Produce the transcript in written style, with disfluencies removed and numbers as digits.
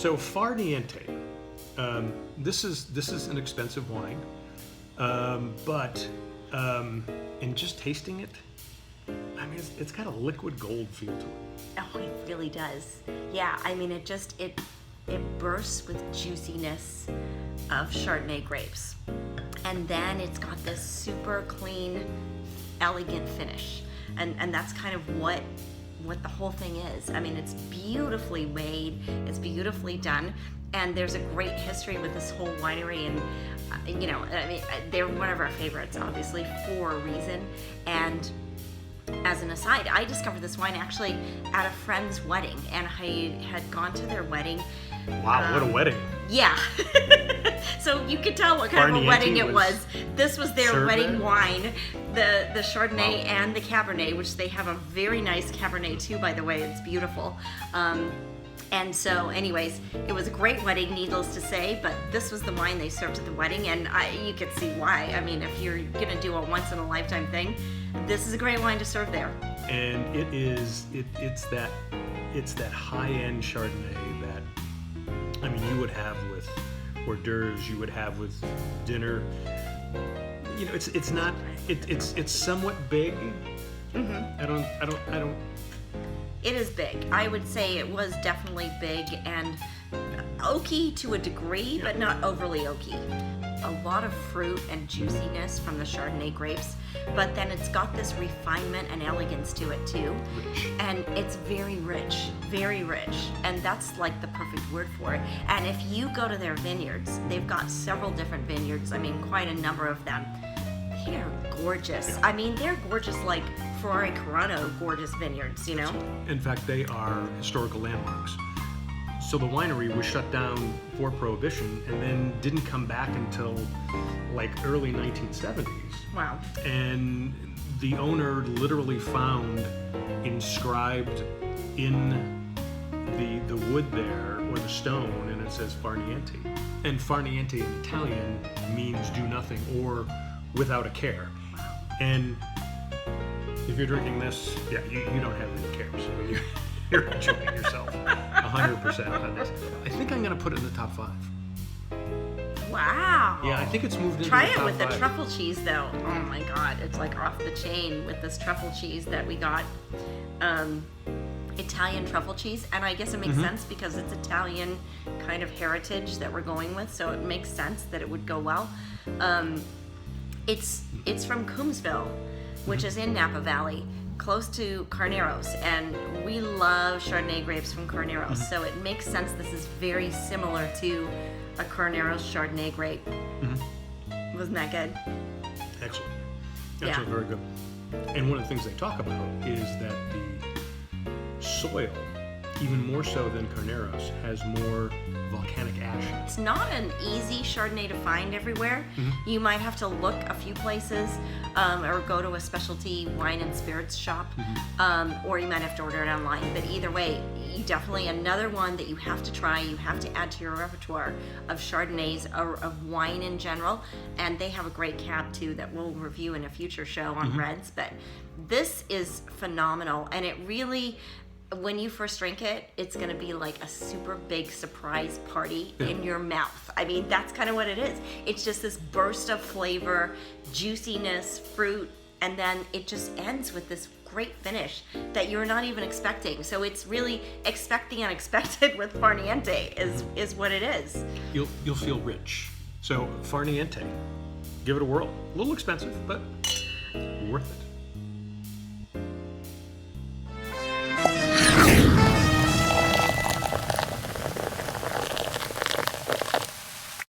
So Far Niente, this is an expensive wine, but in just tasting it, I mean, it's got a liquid gold feel to it. Oh, it really does. Yeah, I mean, it bursts with juiciness of Chardonnay grapes. And then it's got this super clean, elegant finish. And that's kind of what the whole thing is. I mean, it's beautifully made, it's beautifully done, and there's a great history with this whole winery. And you know, I mean, they're one of our favorites, obviously, for a reason. And as an aside, I discovered this wine actually at a friend's wedding, and I had gone to their wedding. Wow, what a wedding. Yeah. So you could tell what kind of a wedding it was. This was their wedding wine, the Chardonnay and the Cabernet, which they have a very nice Cabernet too, by the way. It's beautiful. And so anyways, it was a great wedding, needless to say, but this was the wine they served at the wedding, and you could see why. I mean, if you're gonna do a once in a lifetime thing, this is a great wine to serve there. And it's that high-end Chardonnay that, I mean, you would have with hors d'oeuvres, you would have with dinner. You know, it's somewhat big. Mm-hmm. I don't. It is big. I would say it was definitely big and oaky to a degree, but not overly oaky. A lot of fruit and juiciness from the Chardonnay grapes, but then it's got this refinement and elegance to it too. Rich. And it's very rich, and that's like the perfect word for it. And if you go to their vineyards, they've got several different vineyards, I mean, quite a number of them. They're gorgeous. I mean, they're gorgeous like Ferrari Carano gorgeous vineyards, you know? In fact, they are historical landmarks. So the winery was shut down for Prohibition and then didn't come back until like early 1970s. Wow. And the owner literally found inscribed in the wood there, or the stone, and it says Far Niente. And Far Niente in Italian means do nothing or without a care. Wow. And if you're drinking this, yeah, you don't have any cares. I mean, you're enjoying yourself 100% on this. I think I'm going to put it in the top 5. Wow. Yeah, I think it's moved into Try the it top with 5. the truffle cheese, though. Oh my God, it's like off the chain with this truffle cheese that we got. Italian truffle cheese, and I guess it makes sense because it's Italian kind of heritage that we're going with, so it makes sense that it would go well. It's from Coombsville, which is in Napa Valley, close to Carneros, and we love Chardonnay grapes from Carneros, so it makes sense. This is very similar to a Carneros Chardonnay grape. Wasn't that good? Excellent. Yeah. Excellent, very good. And one of the things they talk about is that the soil, even more so than Carneros, has more volcanic ash. It's not an easy Chardonnay to find everywhere. You might have to look a few places, or go to a specialty wine and spirits shop, or you might have to order it online. But either way, you definitely, another one that you have to try, you have to add to your repertoire of Chardonnays, or of wine in general. And they have a great cab too that we'll review in a future show on reds. But this is phenomenal, and it really, when you first drink it, it's going to be like a super big surprise party in your mouth. I mean, that's kind of what it is. It's just this burst of flavor, juiciness, fruit, and then it just ends with this great finish that you're not even expecting. So it's really expect the unexpected with Far Niente is what it is. You'll feel rich. So Far Niente, give it a whirl. A little expensive, but worth it.